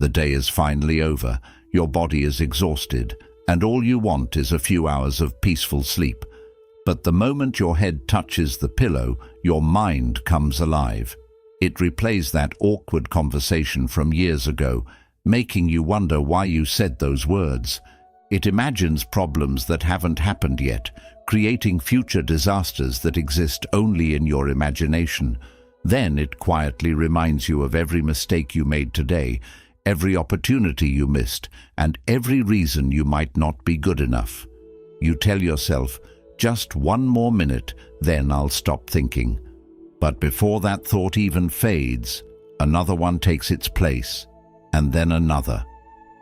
The day is finally over, your body is exhausted, and all you want is a few hours of peaceful sleep. But the moment your head touches the pillow, your mind comes alive. It replays that awkward conversation from years ago, making you wonder why you said those words. It imagines problems that haven't happened yet, creating future disasters that exist only in your imagination. Then it quietly reminds you of every mistake you made today, every opportunity you missed, and every reason you might not be good enough. You tell yourself, just one more minute, then I'll stop thinking. But before that thought even fades, another one takes its place, and then another.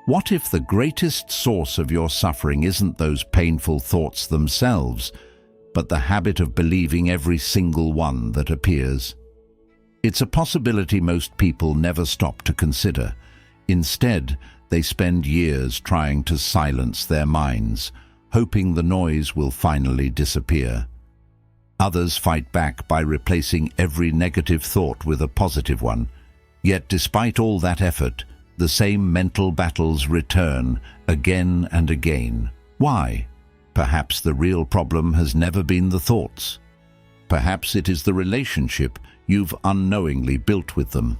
What if the greatest source of your suffering isn't those painful thoughts themselves, but the habit of believing every single one that appears? It's a possibility most people never stop to consider. Instead, they spend years trying to silence their minds, hoping the noise will finally disappear. Others fight back by replacing every negative thought with a positive one. Yet despite all that effort, the same mental battles return again and again. Why? Perhaps the real problem has never been the thoughts. Perhaps it is the relationship you've unknowingly built with them.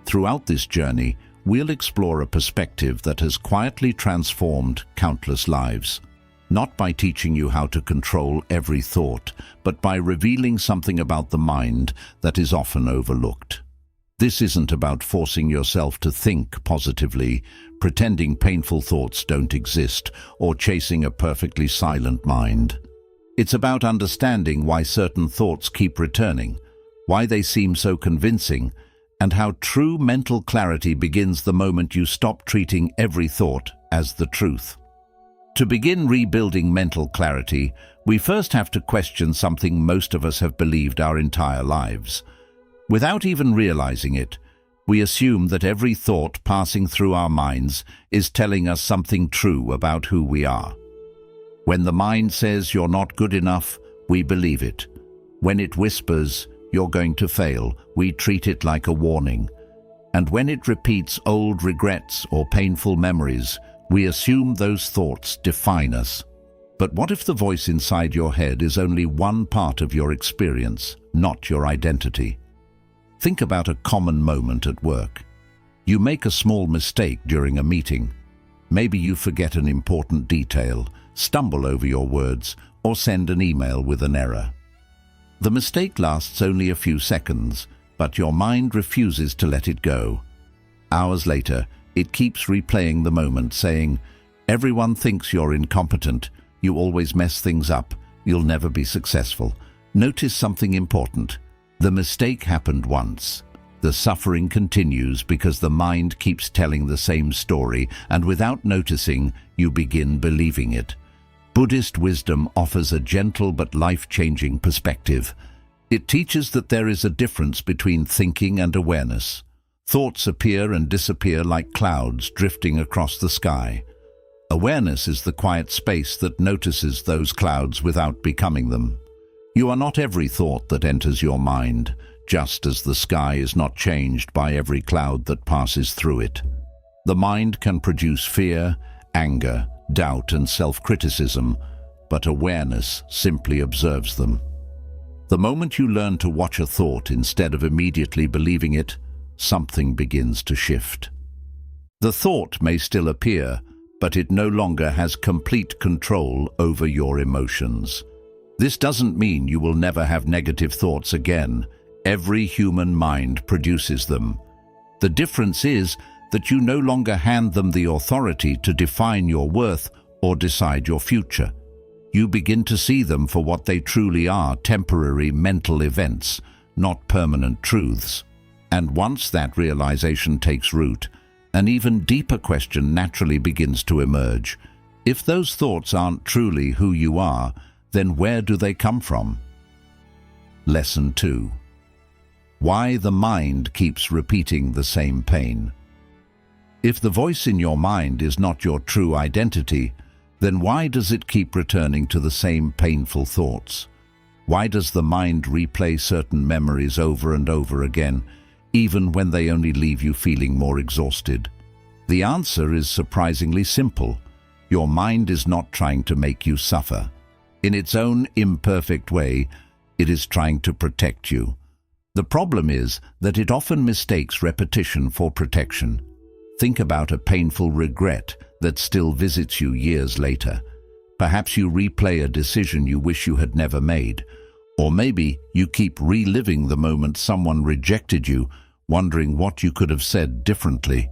Throughout this journey, we'll explore a perspective that has quietly transformed countless lives. Not by teaching you how to control every thought, but by revealing something about the mind that is often overlooked. This isn't about forcing yourself to think positively, pretending painful thoughts don't exist, or chasing a perfectly silent mind. It's about understanding why certain thoughts keep returning, why they seem so convincing, and how true mental clarity begins the moment you stop treating every thought as the truth. To begin rebuilding mental clarity, we first have to question something most of us have believed our entire lives. Without even realizing it, we assume that every thought passing through our minds is telling us something true about who we are. When the mind says you're not good enough, we believe it. When it whispers, you're going to fail, we treat it like a warning. And when it repeats old regrets or painful memories, we assume those thoughts define us. But what if the voice inside your head is only one part of your experience, not your identity? Think about a common moment at work. You make a small mistake during a meeting. Maybe you forget an important detail, stumble over your words, or send an email with an error. The mistake lasts only a few seconds, but your mind refuses to let it go. Hours later, it keeps replaying the moment, saying, "Everyone thinks you're incompetent, you always mess things up, you'll never be successful." Notice something important. The mistake happened once. The suffering continues because the mind keeps telling the same story, and without noticing, you begin believing it. Buddhist wisdom offers a gentle but life-changing perspective. It teaches that there is a difference between thinking and awareness. Thoughts appear and disappear like clouds drifting across the sky. Awareness is the quiet space that notices those clouds without becoming them. You are not every thought that enters your mind, just as the sky is not changed by every cloud that passes through it. The mind can produce fear, anger, doubt, and self-criticism, but awareness simply observes them. The moment you learn to watch a thought instead of immediately believing it, something begins to shift. The thought may still appear, but it no longer has complete control over your emotions. This doesn't mean you will never have negative thoughts again. Every human mind produces them. The difference is that you no longer hand them the authority to define your worth or decide your future. You begin to see them for what they truly are, temporary mental events, not permanent truths. And once that realization takes root, an even deeper question naturally begins to emerge. If those thoughts aren't truly who you are, then where do they come from? Lesson 2. Why the mind keeps repeating the same pain. If the voice in your mind is not your true identity, then why does it keep returning to the same painful thoughts? Why does the mind replay certain memories over and over again, even when they only leave you feeling more exhausted? The answer is surprisingly simple. Your mind is not trying to make you suffer. In its own imperfect way, it is trying to protect you. The problem is that it often mistakes repetition for protection. Think about a painful regret that still visits you years later. Perhaps you replay a decision you wish you had never made. Or maybe you keep reliving the moment someone rejected you, wondering what you could have said differently.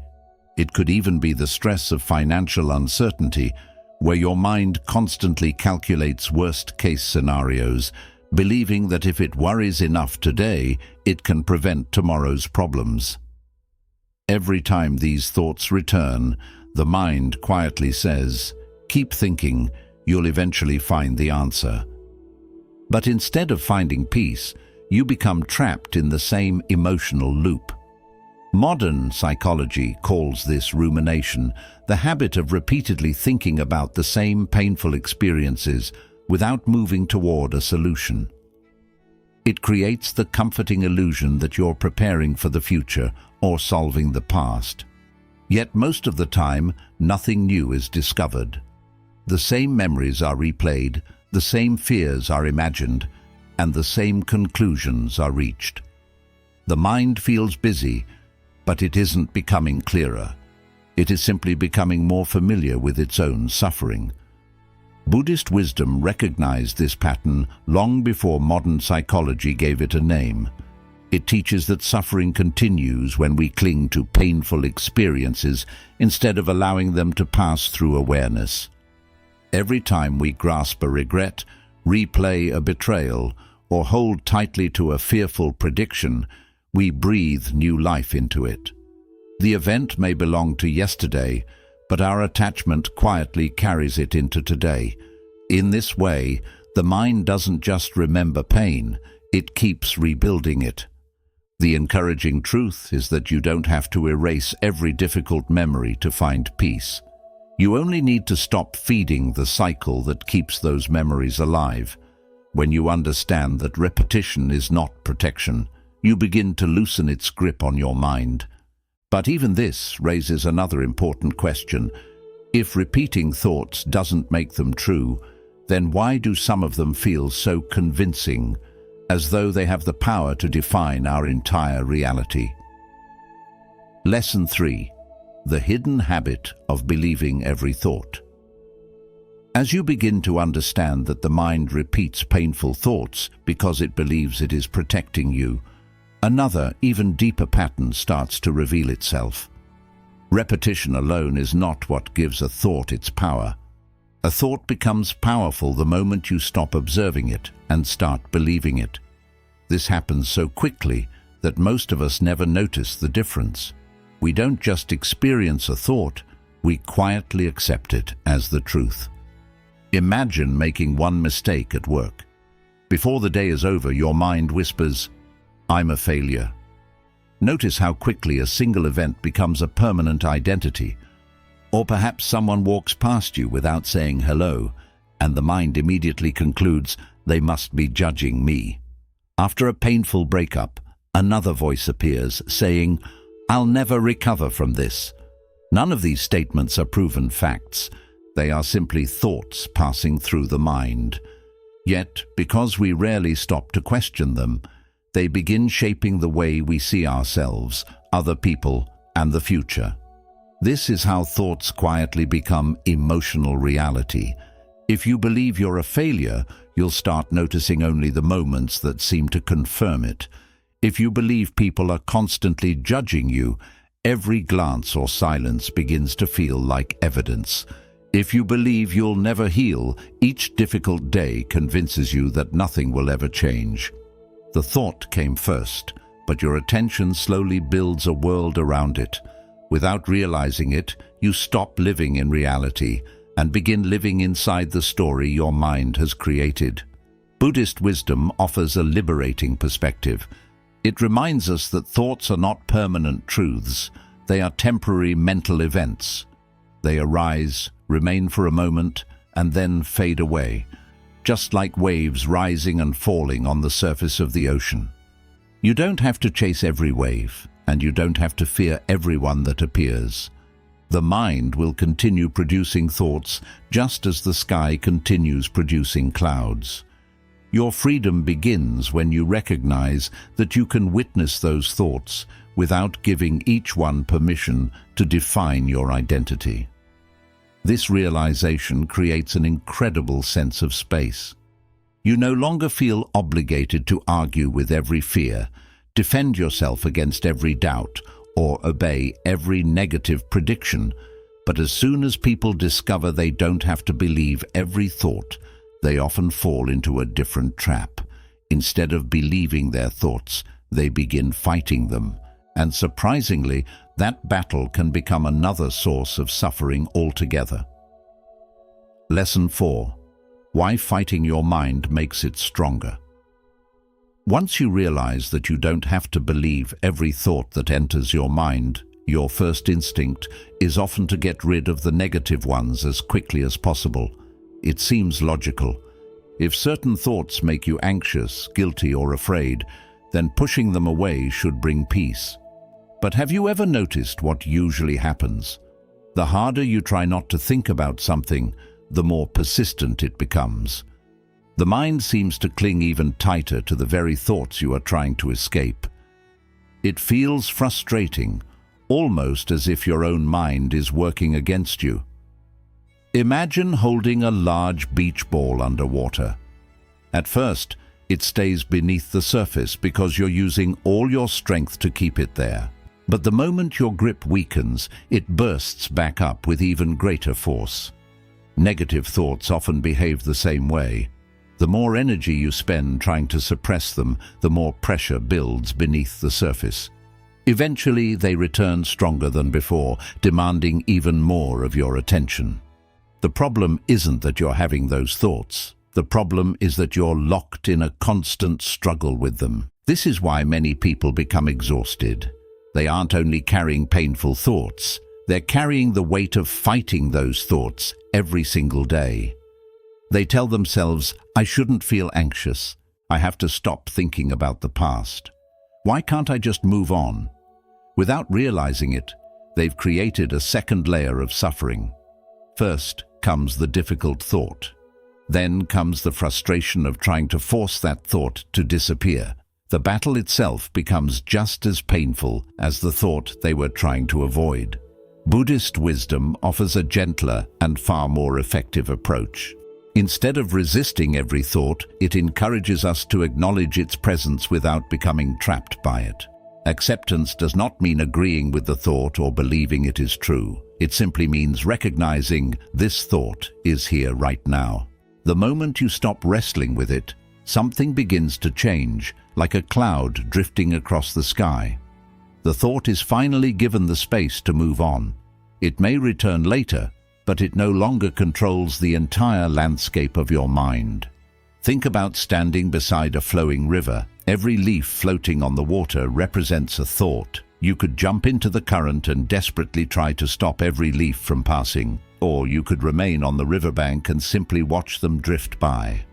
It could even be the stress of financial uncertainty, where your mind constantly calculates worst-case scenarios, believing that if it worries enough today, it can prevent tomorrow's problems. Every time these thoughts return, the mind quietly says, "Keep thinking, you'll eventually find the answer." But instead of finding peace, you become trapped in the same emotional loop. Modern psychology calls this rumination, the habit of repeatedly thinking about the same painful experiences without moving toward a solution. It creates the comforting illusion that you're preparing for the future or solving the past. Yet most of the time, nothing new is discovered. The same memories are replayed, the same fears are imagined, and the same conclusions are reached. The mind feels busy, but it isn't becoming clearer. It is simply becoming more familiar with its own suffering. Buddhist wisdom recognized this pattern long before modern psychology gave it a name. It teaches that suffering continues when we cling to painful experiences instead of allowing them to pass through awareness. Every time we grasp a regret, replay a betrayal, or hold tightly to a fearful prediction, we breathe new life into it. The event may belong to yesterday, but our attachment quietly carries it into today. In this way, the mind doesn't just remember pain, it keeps rebuilding it. The encouraging truth is that you don't have to erase every difficult memory to find peace. You only need to stop feeding the cycle that keeps those memories alive. When you understand that repetition is not protection, you begin to loosen its grip on your mind. But even this raises another important question. If repeating thoughts doesn't make them true, then why do some of them feel so convincing, as though they have the power to define our entire reality? Lesson 3. The hidden habit of believing every thought. As you begin to understand that the mind repeats painful thoughts because it believes it is protecting you, another, even deeper pattern starts to reveal itself. Repetition alone is not what gives a thought its power. A thought becomes powerful the moment you stop observing it and start believing it. This happens so quickly that most of us never notice the difference. We don't just experience a thought, we quietly accept it as the truth. Imagine making one mistake at work. Before the day is over, your mind whispers, "I'm a failure." Notice how quickly a single event becomes a permanent identity. Or perhaps someone walks past you without saying hello, and the mind immediately concludes, "They must be judging me." After a painful breakup, another voice appears, saying, "I'll never recover from this." None of these statements are proven facts. They are simply thoughts passing through the mind. Yet, because we rarely stop to question them, they begin shaping the way we see ourselves, other people, and the future. This is how thoughts quietly become emotional reality. If you believe you're a failure, you'll start noticing only the moments that seem to confirm it. If you believe people are constantly judging you, every glance or silence begins to feel like evidence. If you believe you'll never heal, each difficult day convinces you that nothing will ever change. The thought came first, but your attention slowly builds a world around it. Without realizing it, you stop living in reality and begin living inside the story your mind has created. Buddhist wisdom offers a liberating perspective. It reminds us that thoughts are not permanent truths, they are temporary mental events. They arise, remain for a moment, and then fade away, just like waves rising and falling on the surface of the ocean. You don't have to chase every wave, and you don't have to fear everyone that appears. The mind will continue producing thoughts just as the sky continues producing clouds. Your freedom begins when you recognize that you can witness those thoughts without giving each one permission to define your identity. This realization creates an incredible sense of space. You no longer feel obligated to argue with every fear, defend yourself against every doubt, or obey every negative prediction. But as soon as people discover they don't have to believe every thought, they often fall into a different trap. Instead of believing their thoughts, they begin fighting them. And surprisingly, that battle can become another source of suffering altogether. Lesson 4. Why fighting your mind makes it stronger. Once you realize that you don't have to believe every thought that enters your mind, your first instinct is often to get rid of the negative ones as quickly as possible. It seems logical. If certain thoughts make you anxious, guilty, or afraid, then pushing them away should bring peace. But have you ever noticed what usually happens? The harder you try not to think about something, the more persistent it becomes. The mind seems to cling even tighter to the very thoughts you are trying to escape. It feels frustrating, almost as if your own mind is working against you. Imagine holding a large beach ball underwater. At first, it stays beneath the surface because you're using all your strength to keep it there. But the moment your grip weakens, it bursts back up with even greater force. Negative thoughts often behave the same way. The more energy you spend trying to suppress them, the more pressure builds beneath the surface. Eventually, they return stronger than before, demanding even more of your attention. The problem isn't that you're having those thoughts. The problem is that you're locked in a constant struggle with them. This is why many people become exhausted. They aren't only carrying painful thoughts, they're carrying the weight of fighting those thoughts every single day. They tell themselves, I shouldn't feel anxious. I have to stop thinking about the past. Why can't I just move on? Without realizing it, they've created a second layer of suffering. First comes the difficult thought. Then comes the frustration of trying to force that thought to disappear. The battle itself becomes just as painful as the thought they were trying to avoid. Buddhist wisdom offers a gentler and far more effective approach. Instead of resisting every thought, it encourages us to acknowledge its presence without becoming trapped by it. Acceptance does not mean agreeing with the thought or believing it is true. It simply means recognizing this thought is here right now. The moment you stop wrestling with it, something begins to change, like a cloud drifting across the sky. The thought is finally given the space to move on. It may return later, but it no longer controls the entire landscape of your mind. Think about standing beside a flowing river. Every leaf floating on the water represents a thought. You could jump into the current and desperately try to stop every leaf from passing, or you could remain on the riverbank and simply watch them drift by.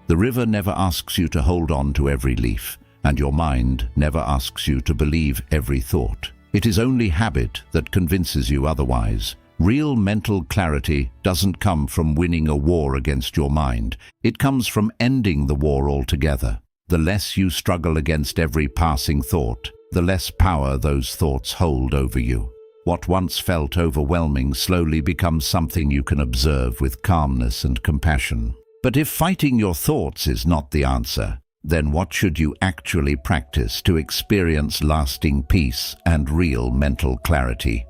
The river never asks you to hold on to every leaf, and your mind never asks you to believe every thought. It is only habit that convinces you otherwise. Real mental clarity doesn't come from winning a war against your mind. It comes from ending the war altogether. The less you struggle against every passing thought, the less power those thoughts hold over you. What once felt overwhelming slowly becomes something you can observe with calmness and compassion. But if fighting your thoughts is not the answer, then what should you actually practice to experience lasting peace and real mental clarity?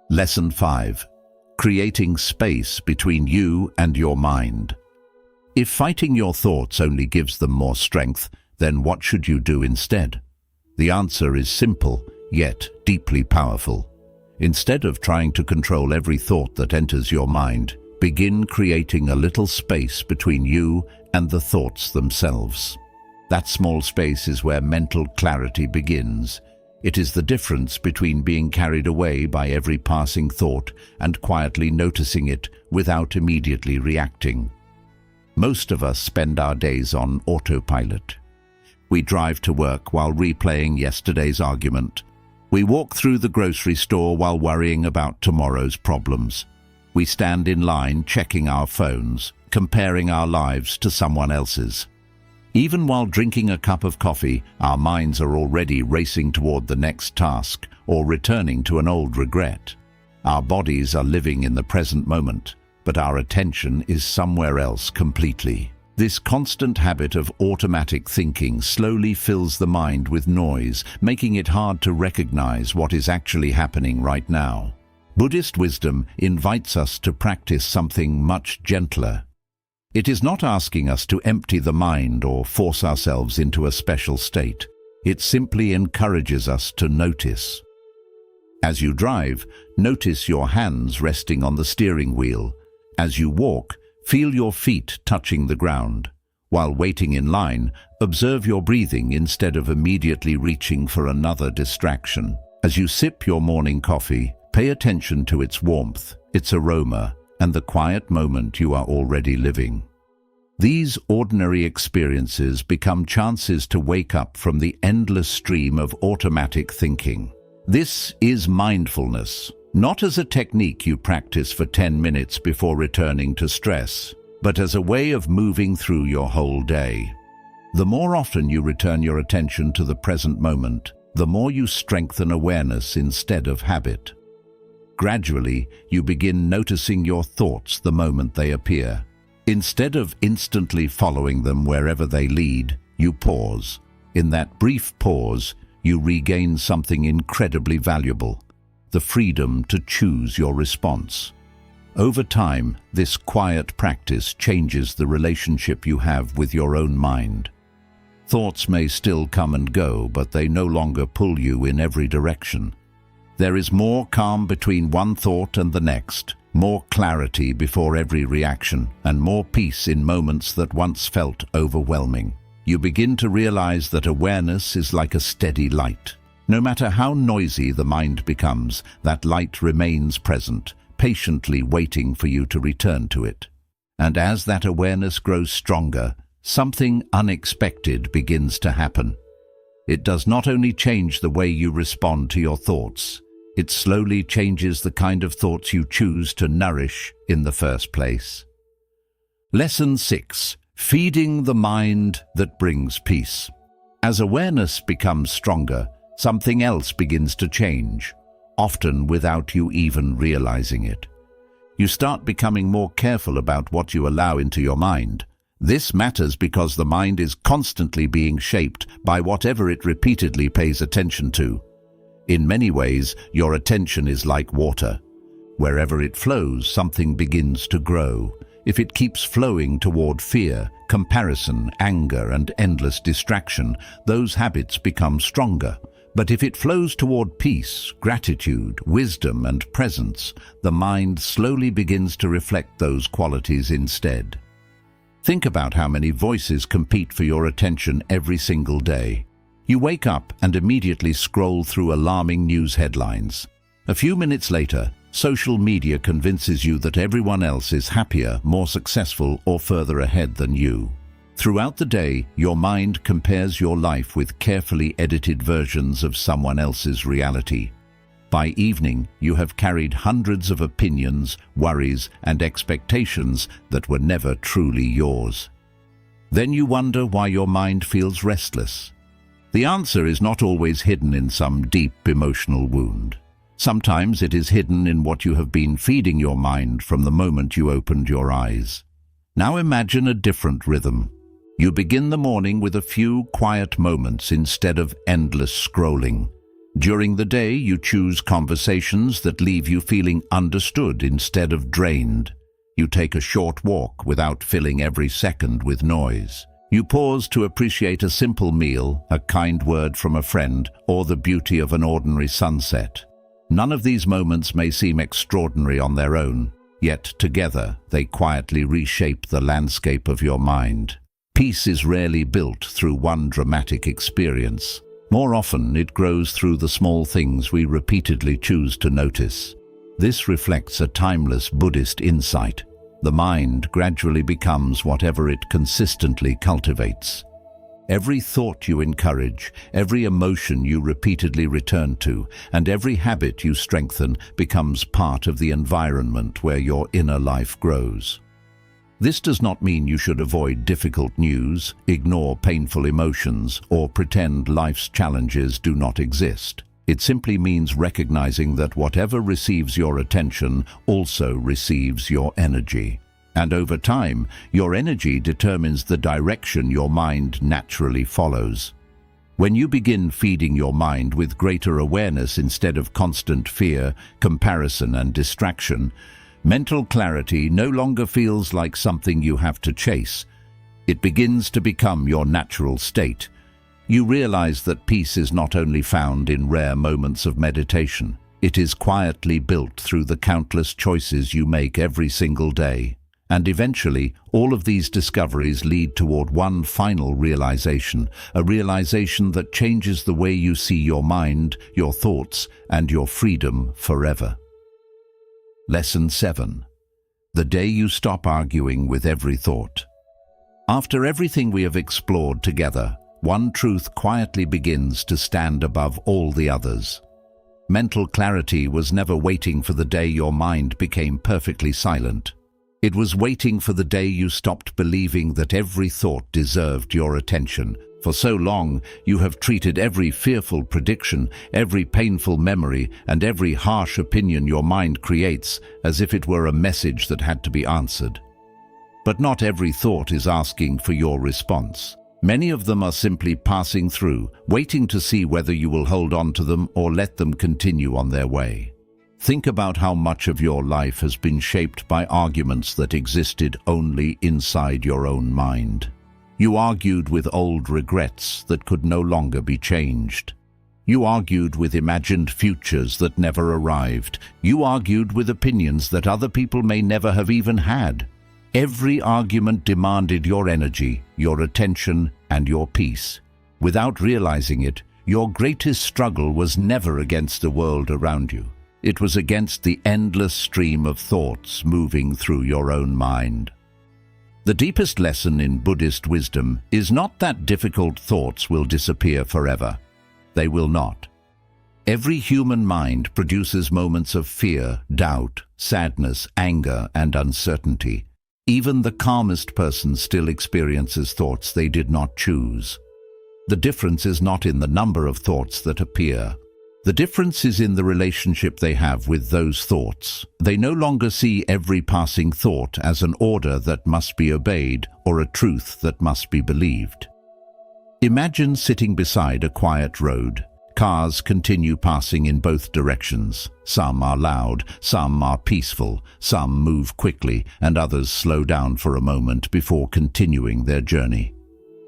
Lesson 5. Creating space between you and your mind. If fighting your thoughts only gives them more strength, then what should you do instead? The answer is simple, yet deeply powerful. Instead of trying to control every thought that enters your mind, begin creating a little space between you and the thoughts themselves. That small space is where mental clarity begins. It is the difference between being carried away by every passing thought and quietly noticing it without immediately reacting. Most of us spend our days on autopilot. We drive to work while replaying yesterday's argument. We walk through the grocery store while worrying about tomorrow's problems. We stand in line checking our phones, comparing our lives to someone else's. Even while drinking a cup of coffee, our minds are already racing toward the next task or returning to an old regret. Our bodies are living in the present moment, but our attention is somewhere else completely. This constant habit of automatic thinking slowly fills the mind with noise, making it hard to recognize what is actually happening right now. Buddhist wisdom invites us to practice something much gentler. It is not asking us to empty the mind or force ourselves into a special state. It simply encourages us to notice. As you drive, notice your hands resting on the steering wheel. As you walk, feel your feet touching the ground. While waiting in line, observe your breathing instead of immediately reaching for another distraction. As you sip your morning coffee, pay attention to its warmth, its aroma, and the quiet moment you are already living. These ordinary experiences become chances to wake up from the endless stream of automatic thinking. This is mindfulness, not as a technique you practice for 10 minutes before returning to stress, but as a way of moving through your whole day. The more often you return your attention to the present moment, the more you strengthen awareness instead of habit. Gradually, you begin noticing your thoughts the moment they appear. Instead of instantly following them wherever they lead, you pause. In that brief pause, you regain something incredibly valuable: the freedom to choose your response. Over time, this quiet practice changes the relationship you have with your own mind. Thoughts may still come and go, but they no longer pull you in every direction. There is more calm between one thought and the next, more clarity before every reaction, and more peace in moments that once felt overwhelming. You begin to realize that awareness is like a steady light. No matter how noisy the mind becomes, that light remains present, patiently waiting for you to return to it. And as that awareness grows stronger, something unexpected begins to happen. It does not only change the way you respond to your thoughts, it slowly changes the kind of thoughts you choose to nourish in the first place. Lesson 6. Feeding the mind that brings peace. As awareness becomes stronger, something else begins to change, often without you even realizing it. You start becoming more careful about what you allow into your mind. This matters because the mind is constantly being shaped by whatever it repeatedly pays attention to. In many ways, your attention is like water. Wherever it flows, something begins to grow. If it keeps flowing toward fear, comparison, anger, and endless distraction, those habits become stronger. But if it flows toward peace, gratitude, wisdom, and presence, the mind slowly begins to reflect those qualities instead. Think about how many voices compete for your attention every single day. You wake up and immediately scroll through alarming news headlines. A few minutes later, social media convinces you that everyone else is happier, more successful, or further ahead than you. Throughout the day, your mind compares your life with carefully edited versions of someone else's reality. By evening, you have carried hundreds of opinions, worries, and expectations that were never truly yours. Then you wonder why your mind feels restless. The answer is not always hidden in some deep emotional wound. Sometimes it is hidden in what you have been feeding your mind from the moment you opened your eyes. Now imagine a different rhythm. You begin the morning with a few quiet moments instead of endless scrolling. During the day, you choose conversations that leave you feeling understood instead of drained. You take a short walk without filling every second with noise. You pause to appreciate a simple meal, a kind word from a friend, or the beauty of an ordinary sunset. None of these moments may seem extraordinary on their own, yet together they quietly reshape the landscape of your mind. Peace is rarely built through one dramatic experience. More often, it grows through the small things we repeatedly choose to notice. This reflects a timeless Buddhist insight. The mind gradually becomes whatever it consistently cultivates. Every thought you encourage, every emotion you repeatedly return to, and every habit you strengthen becomes part of the environment where your inner life grows. This does not mean you should avoid difficult news, ignore painful emotions, or pretend life's challenges do not exist. It simply means recognizing that whatever receives your attention also receives your energy. And over time, your energy determines the direction your mind naturally follows. When you begin feeding your mind with greater awareness instead of constant fear, comparison, and distraction, mental clarity no longer feels like something you have to chase. It begins to become your natural state. You realize that peace is not only found in rare moments of meditation. It is quietly built through the countless choices you make every single day. And eventually, all of these discoveries lead toward one final realization, a realization that changes the way you see your mind, your thoughts, and your freedom forever. Lesson 7. The day you stop arguing with every thought. After everything we have explored together, one truth quietly begins to stand above all the others. Mental clarity was never waiting for the day your mind became perfectly silent. It was waiting for the day you stopped believing that every thought deserved your attention. For so long, you have treated every fearful prediction, every painful memory, and every harsh opinion your mind creates as if it were a message that had to be answered. But not every thought is asking for your response. Many of them are simply passing through, waiting to see whether you will hold on to them or let them continue on their way. Think about how much of your life has been shaped by arguments that existed only inside your own mind. You argued with old regrets that could no longer be changed. You argued with imagined futures that never arrived. You argued with opinions that other people may never have even had. Every argument demanded your energy, your attention, and your peace. Without realizing it, your greatest struggle was never against the world around you. It was against the endless stream of thoughts moving through your own mind. The deepest lesson in Buddhist wisdom is not that difficult thoughts will disappear forever. They will not. Every human mind produces moments of fear, doubt, sadness, anger, and uncertainty. Even the calmest person still experiences thoughts they did not choose. The difference is not in the number of thoughts that appear. The difference is in the relationship they have with those thoughts. They no longer see every passing thought as an order that must be obeyed or a truth that must be believed. Imagine sitting beside a quiet road. Cars continue passing in both directions. Some are loud, some are peaceful, some move quickly, and others slow down for a moment before continuing their journey.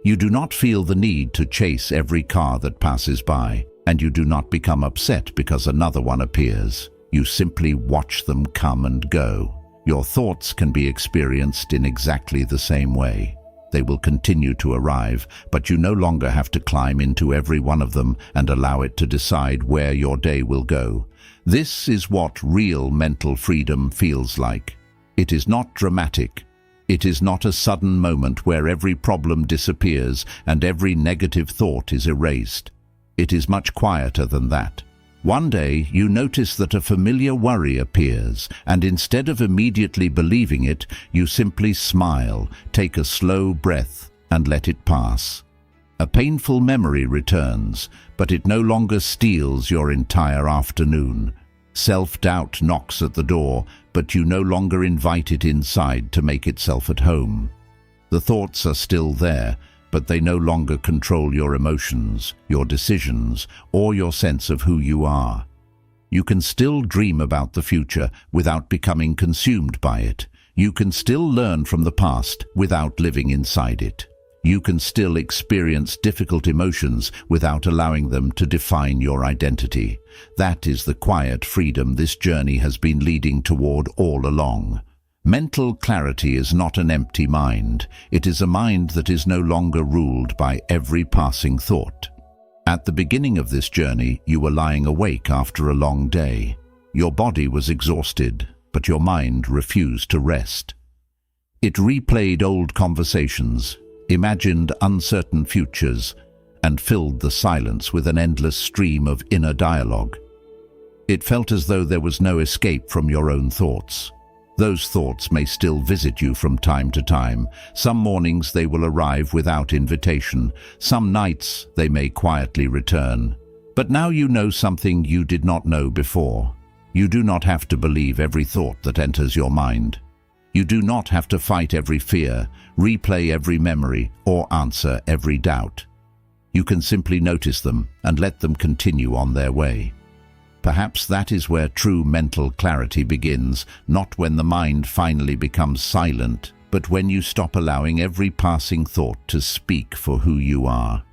You do not feel the need to chase every car that passes by. And you do not become upset because another one appears. You simply watch them come and go. Your thoughts can be experienced in exactly the same way. They will continue to arrive, but you no longer have to climb into every one of them and allow it to decide where your day will go. This is what real mental freedom feels like. It is not dramatic. It is not a sudden moment where every problem disappears and every negative thought is erased. It is much quieter than that. One day, you notice that a familiar worry appears, and instead of immediately believing it, you simply smile, take a slow breath, and let it pass. A painful memory returns, but it no longer steals your entire afternoon. Self-doubt knocks at the door, but you no longer invite it inside to make itself at home. The thoughts are still there, but they no longer control your emotions, your decisions, or your sense of who you are. You can still dream about the future without becoming consumed by it. You can still learn from the past without living inside it. You can still experience difficult emotions without allowing them to define your identity. That is the quiet freedom this journey has been leading toward all along. Mental clarity is not an empty mind. It is a mind that is no longer ruled by every passing thought. At the beginning of this journey, you were lying awake after a long day. Your body was exhausted, but your mind refused to rest. It replayed old conversations, imagined uncertain futures, and filled the silence with an endless stream of inner dialogue. It felt as though there was no escape from your own thoughts. Those thoughts may still visit you from time to time. Some mornings they will arrive without invitation. Some nights they may quietly return. But now you know something you did not know before. You do not have to believe every thought that enters your mind. You do not have to fight every fear, replay every memory, or answer every doubt. You can simply notice them and let them continue on their way. Perhaps that is where true mental clarity begins, not when the mind finally becomes silent, but when you stop allowing every passing thought to speak for who you are.